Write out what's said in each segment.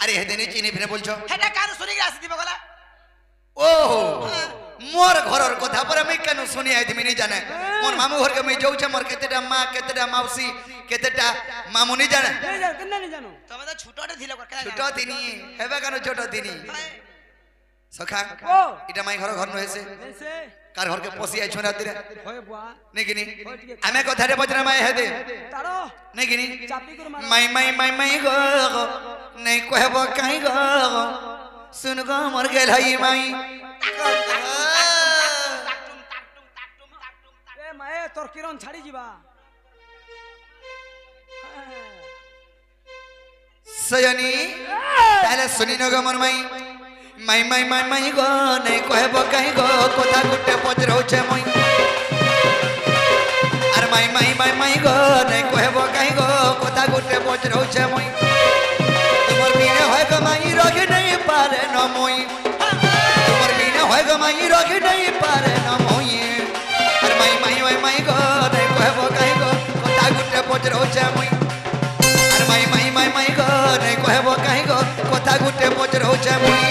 আরে হেদিনে চিনি ফিরে বলছো হেটা কার শুনি আসি দিব গলা ও মোর ঘরর কথা পরে আমি কেন শুনি আইদিমি নি জানে মোর মামু ঘরকে আমি যাউছে মোর কেতেটা মা কেতেটা মাউসি কেতেটা মামুনি জানে কেন জানো তবে তো ছোটটা দিল ছোট দিনি হেবে কেন ছোট দিনি সখা ও এটা মাই ঘর ঘর নহেছে এসে কার ঘরকে পশি আইছো না তিরে হয় বুয়া নেকিনি আমি কথারে বজরা মাই হেদে তারো নেকিনি চাপি করে মারো মাই গো নাই কহব কাই গো सुन गो मर गेल हई माई এ মায়ে তোর কিরণ ছাড়ি যাবা सजनी ताले सुनी न गो मर माई गो नहीं कहब कहीं गो कोथा गुटे पजरौ छे मई अरे माई गो नहीं कहब कहीं गो कोथा गुटे पजरौ छे मई तुमर बिने होय गो माई रगे नहीं पारे न मई तुमर बिने होय गो माई रगे नहीं पारे न मई अरे माई गो नहीं कहब कहीं गो कोथा गुटे पजरौ छे मई अरे माई गो नहीं कहब कहीं गो कोथा गुटे पजरौ छे मई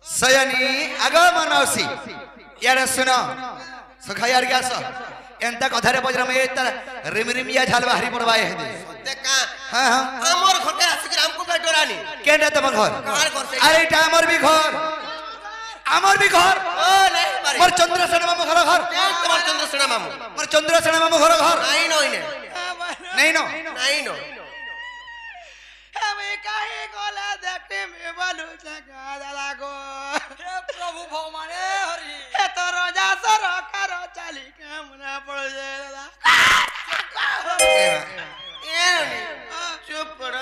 सयनी आगो मनौसी यार सुनो सखा यार क्या सो एंता कथारे बजरा में एता रिमरिमिया झाल बाहरी पड़वा है दे देखा हां हां हमर घर के आसिक हमको बेटोरानी केंडा तम घर कार घर से अरे इटा हमर भी घर ओ नहीं मारे मोर चंद्रसेन मामू घर तुम्हार चंद्रसेन मामू मोर चंद्रसेन मामू घर नहीं नो इने नहीं नो नहीं नो हमें काहे गोला देखते में बालू जगा दादा गो हे प्रभु भगवान हरि हे तो रोजा सर करो चाली के मना पड़ जाए दादा चुप कर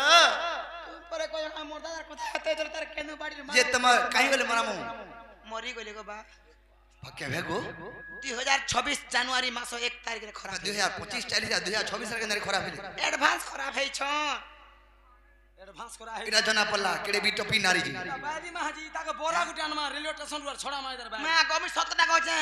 पर कोई का मोर दादा कथा हते जर तार केनु बाड़ी ये तम काई गले मरामू मरी गले गो बा पक्के भेगो 2026 जनवरी मास 1 तारिख रे खराब 2025 40 2026 रे खराब भेले एडवांस खराब है छ एडवांस करा है इरा जना पल्ला केड़े भी टपी नारी जी बाजी महाजी ताके बोरा गुटान में रेलवे स्टेशन पर छोड़ा मार दर मैं गमी सतता कहै छै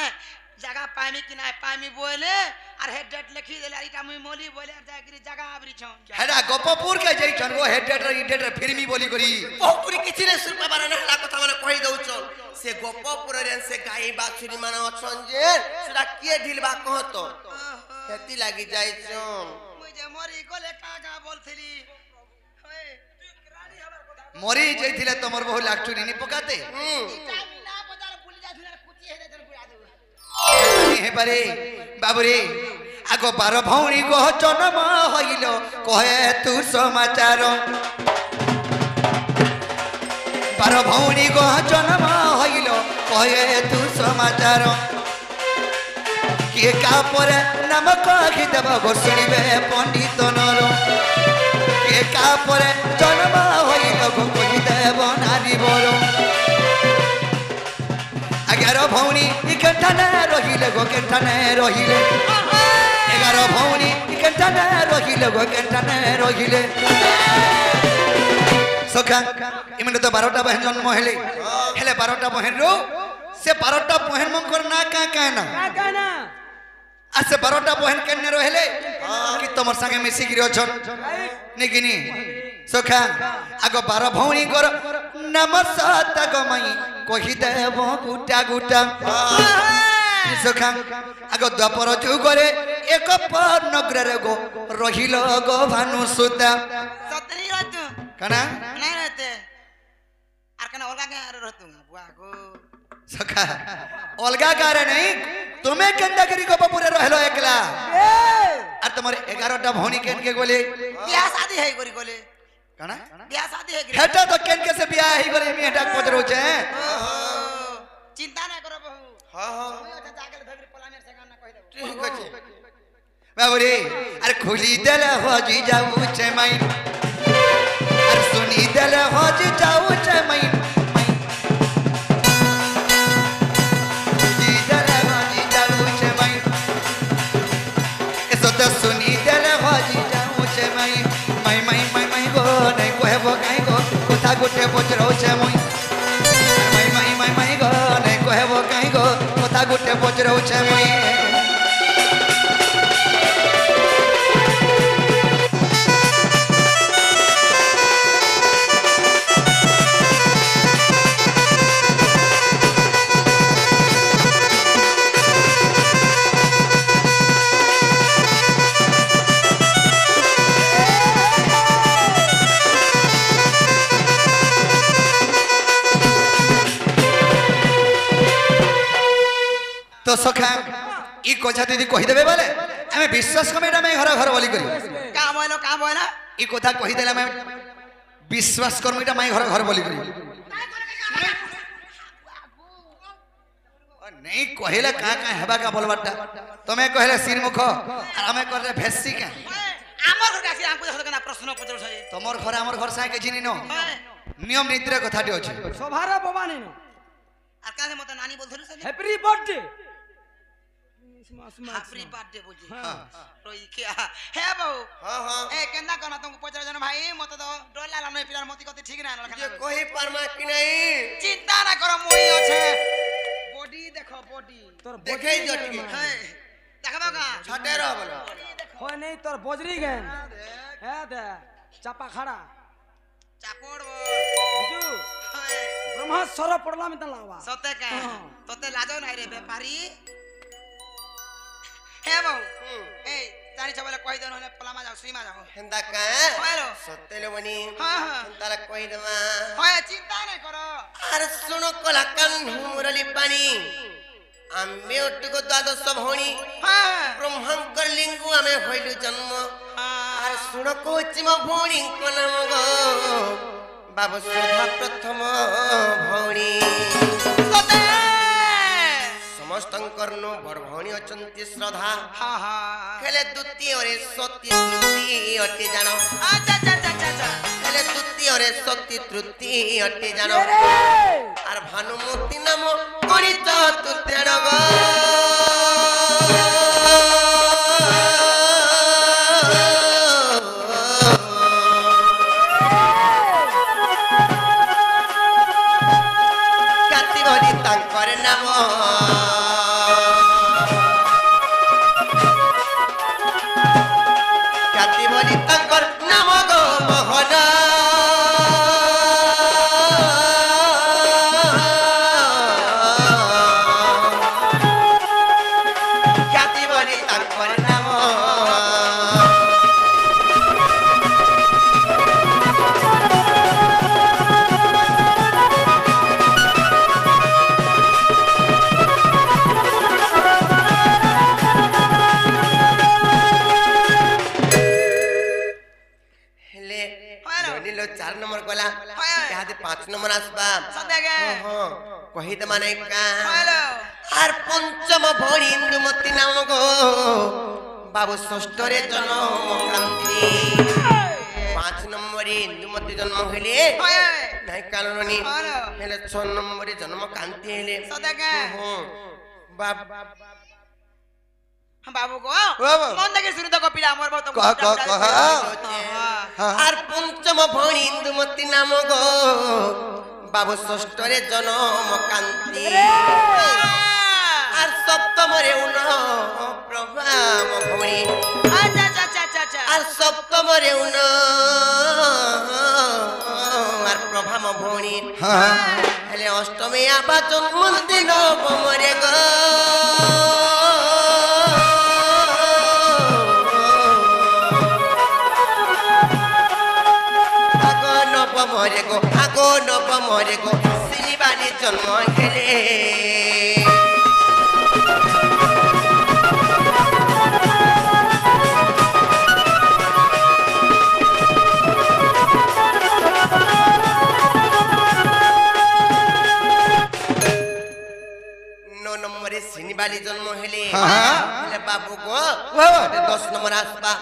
जगह पामी कि ना पामी बोले और हेड डेट लिखी देला इटा मुई मोली बोले जाकरी जगह आबरी छ हेडा गोपपुर के जई छन गो हेड डेटर इडेटर फिरमी बोली करी बहुपुरी किछि ने सुर पाबार ना हला कथा माने कहि दउ छ से गोपपुर रे से गाई बाछुरी माने अछन जे सेटा के ढिलबा कहतो खेती लागी जाई छ मुई जे मरी गले कागा बोलथली मरी जइथिले तमर बहु लाखचुरी नि पकाते ना बाजार भूल जाथु ना कुची हे देर बुआ दे हे पारे बाबुरे आगो 12 भौणी गो जन्म हइलो कहे तू समाचार 12 भौणी गो जन्म हइलो कहे तू समाचार के का पर नाम कहि देब घोषणीबे पंडित नर के का पर जन्म हइलो गो कहि देब नारी बर 11 भौणी इकठाने रहिले गो केठाने रहिले 11 भौणी इकठाने रहिले गो केठाने रहिले सखा इमने तो 12टा बहन जन्म हेले 12टा बहन रो से 12टा बहन मंकर ना का ना आ से 12टा बहन केने रहले कि तमर संगे मिसी गिरो छन निकिनी सखा आगो 12 भौणी कर नाम सात गमई कहि देब गुटा गुटा सखा आगो द्वापर जुगरे एक पर नगर रे गो रहिल गो भानु सुता सतरी रहतु कना नहीं रहते आर कना ओलगा के रहतु बुआ को सखा अलगा कारे नहीं तुम्हें केंदा करी को पूरे रहलो एकला आ तुम्हारे 11टा भौणी केन के गोले क्या शादी है गोरी गोले काना बियाह शादी है हेटा तो केन के से बियाह ही करे मी हेटा पच रहौ छे चिंता ना करो बहू हां हां ओए ओठा जाके धगरी पलामेर से गाना कहि देबो ठीक अछि बाबूरे अरे खुली दल हो जी जाऊ छे माई अरे सुनी दल हो जी जाऊ छे माई खुली दल हो जी जाऊ छे माई eso te सुनी दल हो जी जाऊ छे माई माई गो नहीं कहबो काई गो कोथा गोटे पच रहौ छे माई माई गो नहीं कहबो काई गो कोथा गोटे पच रहौ छे माई तो सखा ई कथा दीदी कहि देबे बोले हमें विश्वास कमेटा में घर घर बोली करी काम होइला ई कथा कहि देला मैं विश्वास कर्मीटा मैं घर घर बोली करी नहीं कहिला का हेबा का बोलबाटा तमे कहले सिर मुख और हमें करले भेसी का আমার ঘর কাছে আমকো দেখো কেন প্রশ্ন পত্র আছে तमर घर हमर घर साके जिनी न नियम नीतिर कथाटी अछि সভারে ভবানী নো আর কাছে মত নানি বলছিস হ্যাপি বার্থডে হ্যাপি বার্থডে বলছি রই কে হে বাবু हां हां ए केंदा करना तुमको पचर जन भाई मत तो डर लागला नहीं पिलार मती कते ठीक ना जे कोही परमा कि नहीं चिंता ना करो मोई আছে बॉडी देखो बॉडी তোর देखै जटकी है देखबा का छटे रह बोलो হয় নেই তোর বজরি গেন হ্যাঁ দে চাপা খাড়া চাপড় বুঝু ব্রহ্মাস্বর পড়লাম তা লাবা সতে কা তোতে লাজো নাই রে ব্যাপারী হে বাবু এই জানি চবলে কই দেন হলে পলামা যাও সুইমা যাও हेंदा का हेलो सतेले बनी हां हां तारा कोही देवा হয় চিন্তা না করো अरे सुनो कला कन मुरली पानी आम्मे ओटको द्वादश भौणी হ্যাঁ ब्रह्मंकर लिंगु आमे होइलु जन्म হ্যাঁ अरे सुनो कोचिम भौणी को नाम गो बाबू सुधा प्रथम भौणी সতে समस्तंकर नो बड़ भौणी अचंती श्रद्धा हां हां खेले द्वितीय रे सती तृतीय अटे जानो अच्छा अच्छा अच्छा अच्छा खेले द्वितीय रे सती तृतीय अटे जानो আর ভানুমতি নাম করিত তুতের গো কাতি ভরি তাঙ্কর নাম কাতি ভরি তাঙ্কর নাম গো মোহন খ্যাতি বলি তাঙ্কর নাম হেলে নিলো 4 নম্বর গলা ইহাতে 5 নম্বর আসবা সতে কে হ্যাঁ কহিতে মানে কা হ্যালো আর পঞ্চম ভরি ইন্দুমতি নাম গো বাবু ষষ্ঠরে জন্ম ক্রান্তি 5 নম্বরে ইন্দুমতি জন্ম হইলে হয় নাই কালনি হ্যালো হেলে 6 নম্বরে জন্ম কান্তি হইলে সতে কে বাপ বাবু গো বাবু। মন থেকে শুরু তো কপিলা আমার বহুত কহ। আর পঞ্চম ভরি ইন্দুমতি নাম গো বাবু ষষ্ঠরে জন্ম কান্তি আর সপ্তমরে উন প্রভাম ভৌণী আচ্ছা আচ্ছা আচ্ছা আচ্ছা আর সপ্তমরে উন আর প্রভাম ভৌণী हां হেলে অষ্টমী আবা জন্মদিন বমরে গো আগো নবমরে গো আগো নবমরে গো শ্রীবাণী জন্ম খেলে बाली जन्म हेले हाँ। हेले बाबू गो वाह। 10 नंबर आसपा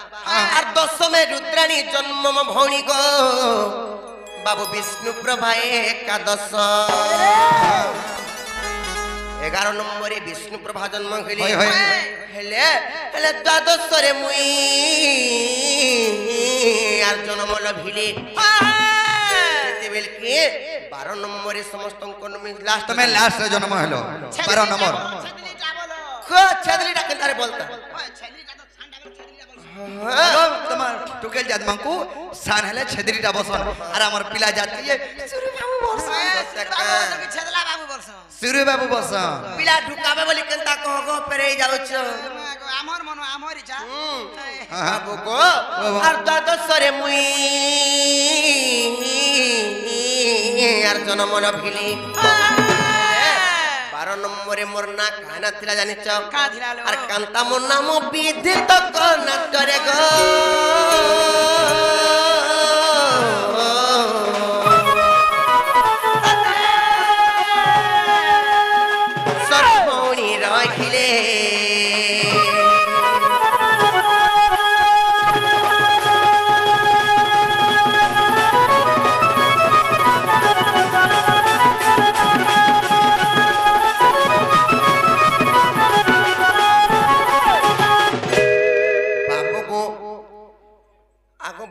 और 10 में रुद्राणी जन्म म भौणी गो बाबू विष्णु प्रभा एकादश 11 नंबर विष्णु प्रभा जन्म हेले होय, होय। हेले हेले 12 रे मुई আর জন্ম লভিলে যেতেবেলকে 12 নম্বরে সমস্ত লাস্ট তুমি লাস্ট রে জন্ম হলো 12 নম্বর छेदलीटा केनतारे बोलता তোমার টুকেল জাত মাঙ্কু সান হেলে ছেদরিটা বসন আর আমার পিলা জাতি সুরু বাবু বসন छेदला बाबू वर्ष सुरु बाबू बसन पिला ढुकाबे बोली केनता कह गो पेरे जाउछ आमर मन आमर इच्छा बाबू को আর 12 रे मुई আর জন্ম লভিলে 12 নম্বরে মোর না কানা থিলা জানিছ का थिलालो আর কান্তা মোর নাম বিধিত কর্ণাটরে গো সর্বণী রাখিলে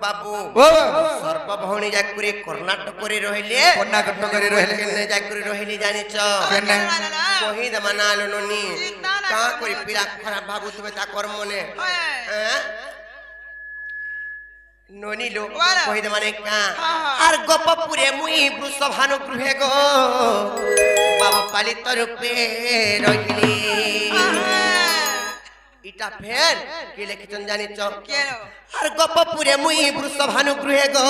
बाबू ओ सर्वभौणी जाकुरी कर्णाटक रे रहिले कर्णाटक रे रहिले केने जाकुरी रहिले जानिछ केने कहि दमानालो ननी का करी पिला खराब बाबू तुमे ता कर्म ने ननी लो कहि दमाने का आर गोपपुरे मुई वृषभानु गृहे गो बाबू पालित रूपे रहिले इटा फेर के लेखिचन जानिछ केलो আর গপপুরে মুই বৃষভানু গৃহে গো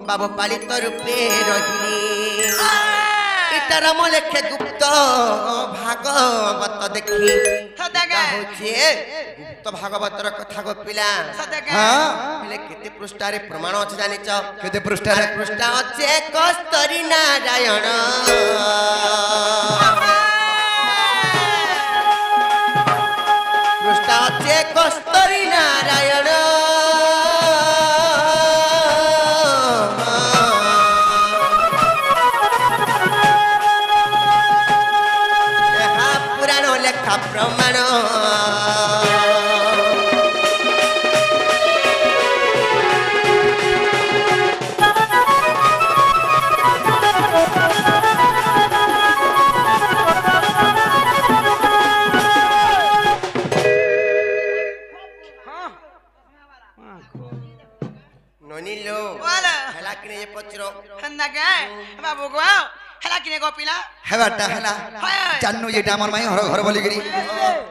বাবু পালিত রূপে রহিলি ইটার মলেখে গুপ্ত ভাগবত দেখি সদাগা হচ্ছে গুপ্ত ভাগবতর কথা গো পিলা सदगा हां হেলে কেতে পৃষ্ঠারে প্রমাণ আছে জানিছ কেতে পৃষ্ঠারে পৃষ্ঠা আছে কস্তরী নারায়ণ পৃষ্ঠা আছে কস্তরী নারায়ণ পুরাণ লেখা প্রমাণ ননিলো वाला হেলা কিনে যে পচর सदगा बाबू को हला किने गोपिला হেবাটা হেলা हाय জান্নু এটা আমার মাই ঘর বলি গরি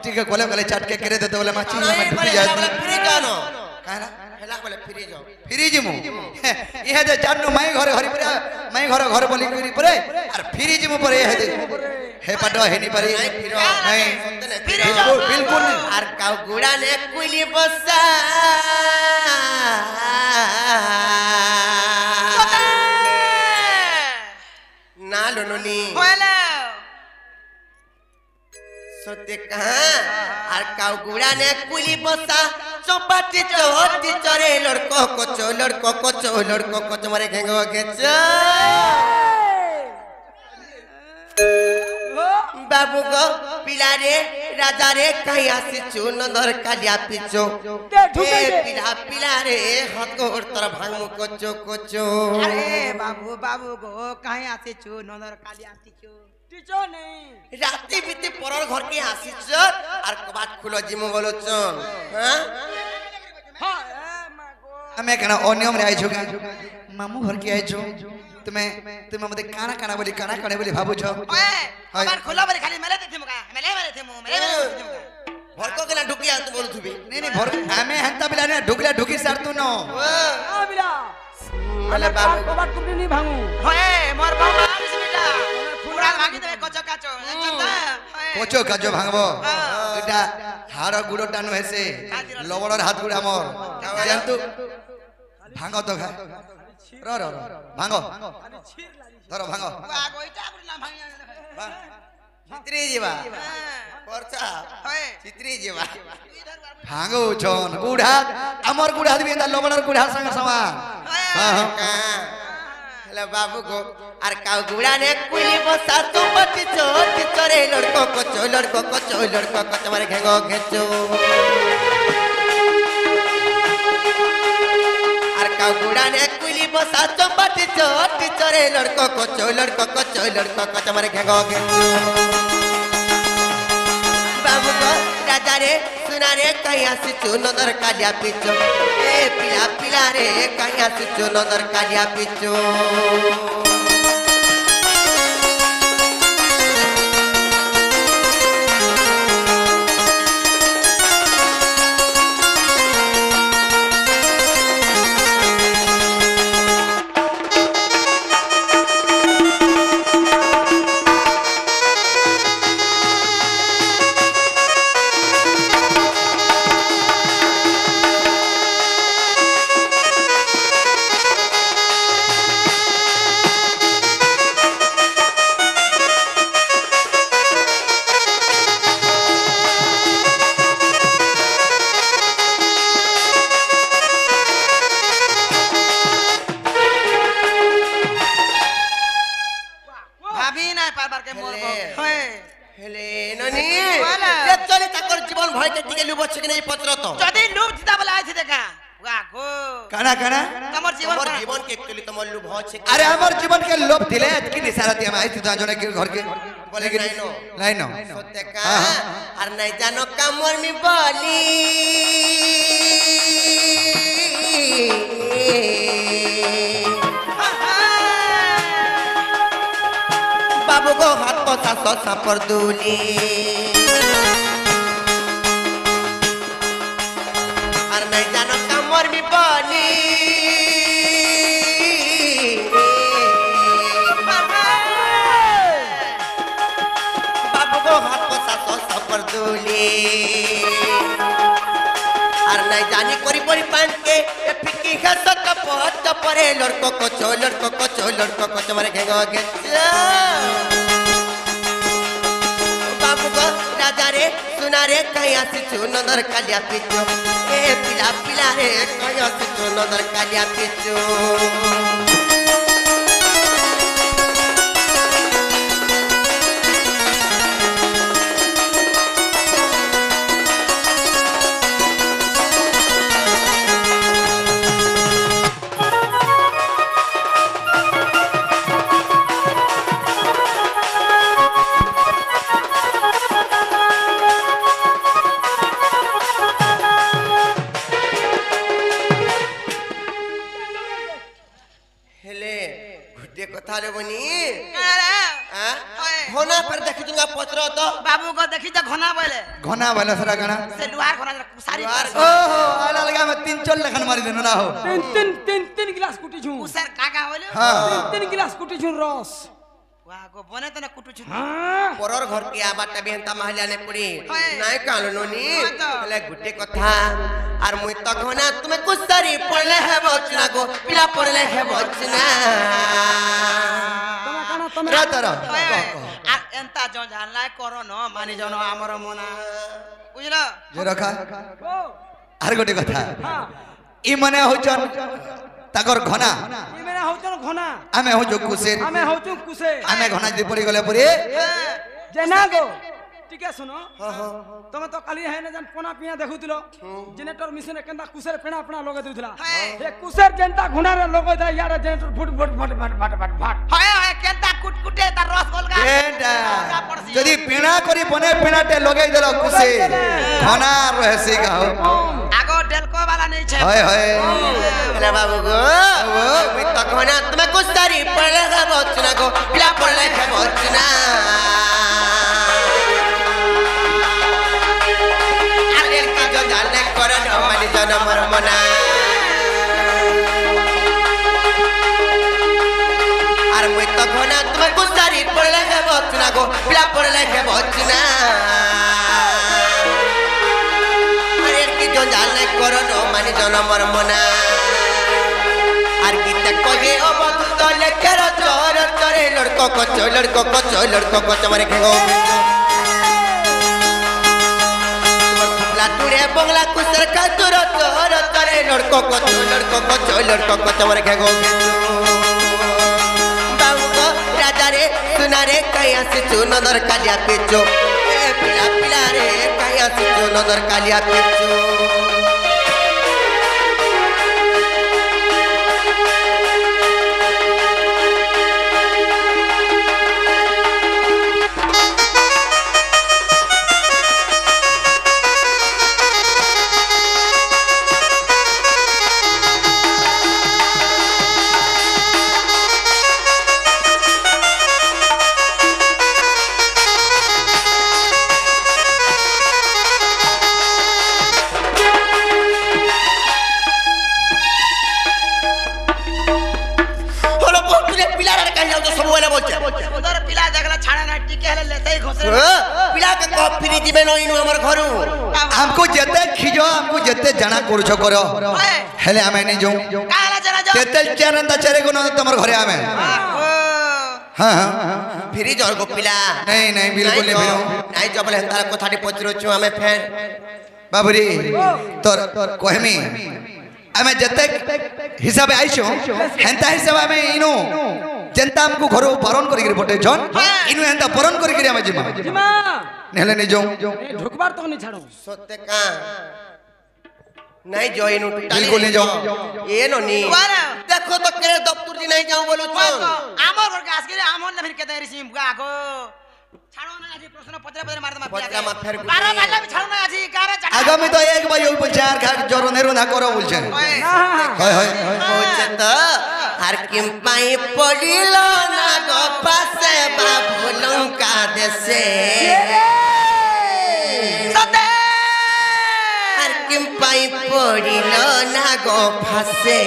ঠিক কলে কলে চাটকে করে দে বলে মাছি আমি ঢুকি যাই ফিরে যাও না কাহলা হেলা বলে ফিরে যাও ফিরি জিমু ইহে যে জান্নু মাই ঘরে হরি পরে মাই ঘর বলি গরি পরে আর ফিরি জিমু পরে ইহে দে হে পাটো হেনি পারি নাই বিলকুল বিলকুল আর কাউ গুড়া নে কুইলি বসা না লোননি वाला সত্যি কাহা আর কাউ গুড়া নে কুইলি বসা চপাটি চহটি চরে লড়কো কোচো মারে ঘেঙ্গো ঘেচ বাবু গো পিলারে রাজা রে কাই আসিছু নদর কালিয়া পিছো এ পিলা পিলারে হতর তর ভাঙমু কোচো अरे बाबू बाबू को कहीं आसे छु नंदर काली आसी छु टीचो नहीं রাতি বিতে পরর ঘর কে আসিছ আর কবাট খুলো জিমু বলছন হ্যাঁ हां मागो আমি কেন অনিয়ম রে আইছো মামু ঘর কি আইছো তুমি তুমি আমাদের কানা কানা বলি ভাবুছো ओए हाय। बार खुला बरे खाली मेले थे मुका मेले थे मुका ভরকো কেনা ঢুকিয়া তো বলথুবি নেই নেই ভর আমি হেন্তা বিলা না ঢুকি সারতু ন বিলা মানে বাবু কবাট কুপনি নি ভাঙু ओए मोर बाबा आरिस बेटा खुला भागी दे कचो काचो কোচো কাজো ভাঙবো এটা হাড় গুড়ো টানু হেসে লবড়র হাত গুড় আমর জানতু ভাঙো তো খা র ভাঙো ধরো ভাঙো आगो इटा बुला भागी चित्री जीवा परचा चित्री जीवा भांगो छन गुढ़ा अमर गुढ़ा दिबे ता लवणर गुढ़ा संग समान हां हेलो बाबू को आर काउ गुड़ा ने कुली बसा तो बच्ची छोटी चोरे लड़को को तुम्हारे घेंगो घेचो आर काउ गुड़ा ने कुली बसा तो बच्ची छोटी चोरे लड़को को तुम्हारे घेंगो घेचो बाबू को राजा रे सुना रे कहीं आसी चुनो दर कालिया पिचो ए पिला पिला रे कहीं आसी चुनो दर कालिया पिचो अरे हमार जीवन के लोभ दिले कि निसारती हम आई थी तो जने के घर के बोले कि नहीं नो सत्य का और नहीं जानो कामर में बोली बाबू को हाथ को सासो पर दूली और नहीं जानो कामर में बोली और नहीं जानी कोरी पोरी पान के फिकी घास कपट परे लड़को को तुम्हारे घेंगो घेचो बाबू को राजा रे सुना रे कहीं आसी चुनो दर कालिया पिचो ए पिला पिला रे कहीं आसी चुनो दर कालिया पिचो घना पर देखी दूंगा पचरो तो बाबू को देखी तो घना बोले सरा घना से लुहार घना सारी ओहो आला लगा में 3 लखन मारी देनो ना हो तीन गिलास कुटी छू उसर काका होले तीन गिलास कुटी छू रस वाह को बने तो ना कुटू छु परर घर के आबाटा बेहंता महल्या ने पड़ी नाही कालो नोनी ले गुटे कथा आर मुई तो घना तुमे कुसरी पड़ले है बचना को पिला पड़ले है बचना रातरा आ एंता जो जानला करो न मानी जनो हमर मना बुझलो जे रखा आर गोटे कथा ई मने होचन ताकर घना ई मेरा होचन घना आमे हो जो कुसे आमे होचु कुसे आमे घना जे पड़ी गले परे जेना गो ठीक है सुनो तमे तो काली है न जन पोना पिया देखुतिलो जनरेटर मिशन केंदा कुसेर पेणा अपना लगे दुथला ए कुसेर जनता घुना रे लोग दा यार जनरेटर फुट हाय केंता कुटकुटे ता रस गोलगा केंदा जदी पेणा करी बने पेणाटे लगे देलो कुसे घना रहसी गाओ आगो डेलको वाला नहीं छे हाय हाय अरे बाबू गो मुई तो घना तुमे कुसरी पड़ले है बचना को पिला पड़ले है बचना नंबर मना और मुई तो घना तुम गुस्सारी पड़ले है बचना को पिला पड़ले है बचना अरे की जो जाने करो नो मानी जो नंबर मना और गीत कहे ओ बंधु तो लेकर चोर चोरे लड़को को चोर लड़को को चमारे खेगो लाटुरे बंगला कुसर का तुर तोर तरे लड़को को चमारे खेगो बाबू राजा रे सुना रे कया से चुन नदर कालिया पेचो पिला पिला रे कया से चुन नदर कालिया पेचो हमको जते खिजो हमको जते जाना करूछो करो हेले हमें नहीं जाऊं जते चरंदा चरे को ना तमर घरे हमें हां हां फिरी जोर को पिला नहीं बिल्कुल नहीं फिरो नहीं जबले हंतार कोठाटी पचरो छु हमें फेर बाबूरी तोर कहमी हमें जते हिसाब आइछो हेंता हिसाब हमें इनो जनता हमको घरो बरण करी पटे जन इनु हेंता बरण करी हमें जिमा नेले नहीं जाऊं ढुकबार तो नहीं छाड़ो सत्य का नहीं जो इनु बिल्कुल नहीं जाऊं ये नो नी देखो तो केरे दफ्तर जी नहीं जाऊं बोलो चल आमर घर गास के आमर ने फिर केते रिसीम गाको छाड़ो ना आज प्रश्न पत्र मार दमा पत्र मा फेर 12 बाजला भी छाड़ो ना आज 11 आगामी तो एक बार यो बोलचार घर जोरो नेरो ना करो बोलछे हाय होचे तो हर किम पाई पडिलो ना गो पासे बाबू लंका देसे सते हर किम पाई पडिलो ना गो फासे